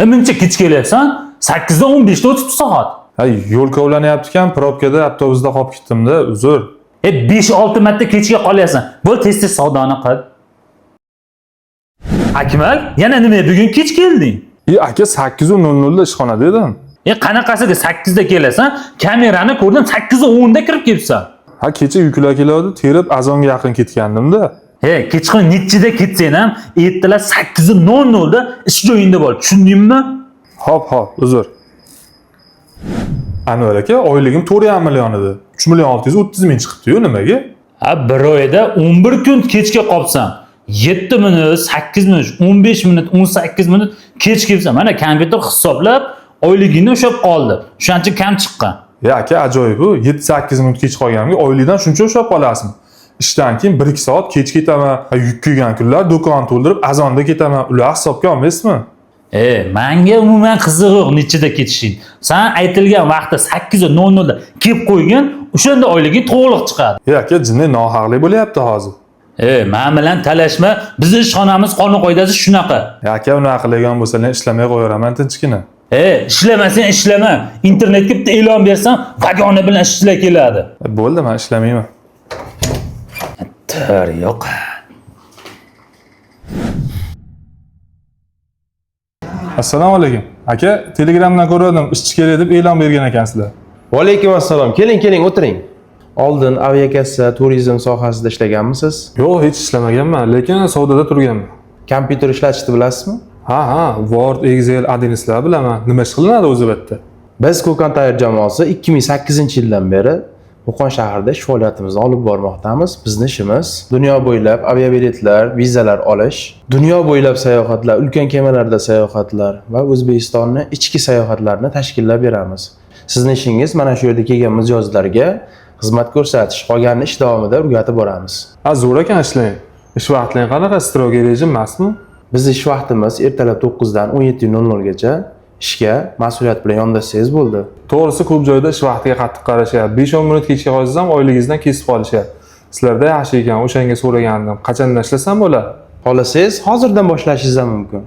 Muncha kech kelyapsan? 8 dan 15 ta o'tibdi soat. Ha, yo'l kovlanyapti-kan, probkada avtobusda qolib ketdim-da, uzr. 5-6 marta kechga qolyapsan. Bo'l tez-tez savdoni qil. Akmal, yana nima bugun kech kelding? Aka 8:00 da ishxonada edim. Qanaqasiga 8 da kelasan? Kamerani ko'rdim 8:10 da kirib kelibsan. Ha, kecha yuklar keladi, terib azonga yaqin ketgandim-da. Kechqurun nechida ketsan ham, ertalab 8:00 da ish joyingda bo'l. Tushundingmi? Hop, uzr. Anvar aka, oyligim 4,5 million edi. 3,630,000 chiqibdi-yu, nimaga? Bir oyda 11 kun kechga qolsan. 7 minut, 8 minut, 15 minut, 18 minut kech kelsa, mana kompyuter hisoblab oyligingni o'shab qoldi. Shuncha kam chiqqan. Aka, ajoyib-ku. 7-8 minut kech qolganimga oylikdan shuncha o'shab qolasizmi? Ishdan keyin 1-2 soat kech ketaman. Yuk kelgan kunlar do'kon to'ldirib azonda ketaman. Ular hisobga olmaysizmi? Menga umuman qiziq yo'q nechida ketishing. Sen aytilgan vaqtda 8:00 da kelib qo'ygin, o'shanda oyliging to'liq chiqadi. Aka, jinni nohaqlik bo'lyapti hozir. Men bilan talashma. Bizning ishxonamiz qonun qoidasi shunaqa. Aka, unaqa qilgan bo'lsalar ishlamay qo'yaraman tinchgina. Ishlamasang ishlama. Internetga bitta e'lon bersam, vagoni bilan ishchilar keladi. Bo'ldi, men ishlamayman. Yo'q. Assalomu alaykum. Aka, Telegramdan ko'rdim, ishchi kerak deb e'lon bergan ekansizlar. Va alaykum assalom. Keling, o'tiring. Oldin aviakassa, turizm sohasida ishlaganmisiz? Yo'q, hech ishlamaganman, lekin savdoda turganman. Kompyuter ishlatishni bilasizmi? Ha, Word, Excel, Adonis'lar bilaman. Nima ish qilinadi o'zi bu yerda? Biz Qo'qon tayyor jamoasi 2008-yildan beri Qo'qon shahrida ish faoliyatimizni olib bormoqdamiz. Bizning ishimiz dunyo bo'ylab aviabiletlar, vizalar olish, dunyo bo'ylab sayohatlar, ulkan kemalarda sayohatlar va O'zbekistonning ichki sayohatlarini tashkillab beramiz. Sizning ishingiz mana shu yerda kelgan mijozlarga xizmat ko'rsatish, qolganini ish davomida o'rgatib boramiz. Zo'r ekan ishlang. Ish vaqtlaring qanaqa? Stroga rejim emasmi? Bizning ish vaqtimiz ertalab 9 dan 17:00 gacha. Ishga mas'uliyat bilan yondashsangiz bo'ldi. To'g'risi ko'p joyda ish vaqtiga qattiq qarashyapti. 5-10 minut kechga qolsangiz ham oyligingizdan kesib qolishyapti. Sizlarda yaxshi ekan, o'shanga so'ragandim. Qachondan ishlasam bo'ladi? Xohlasangiz hozirdan boshlashingiz ham mumkin.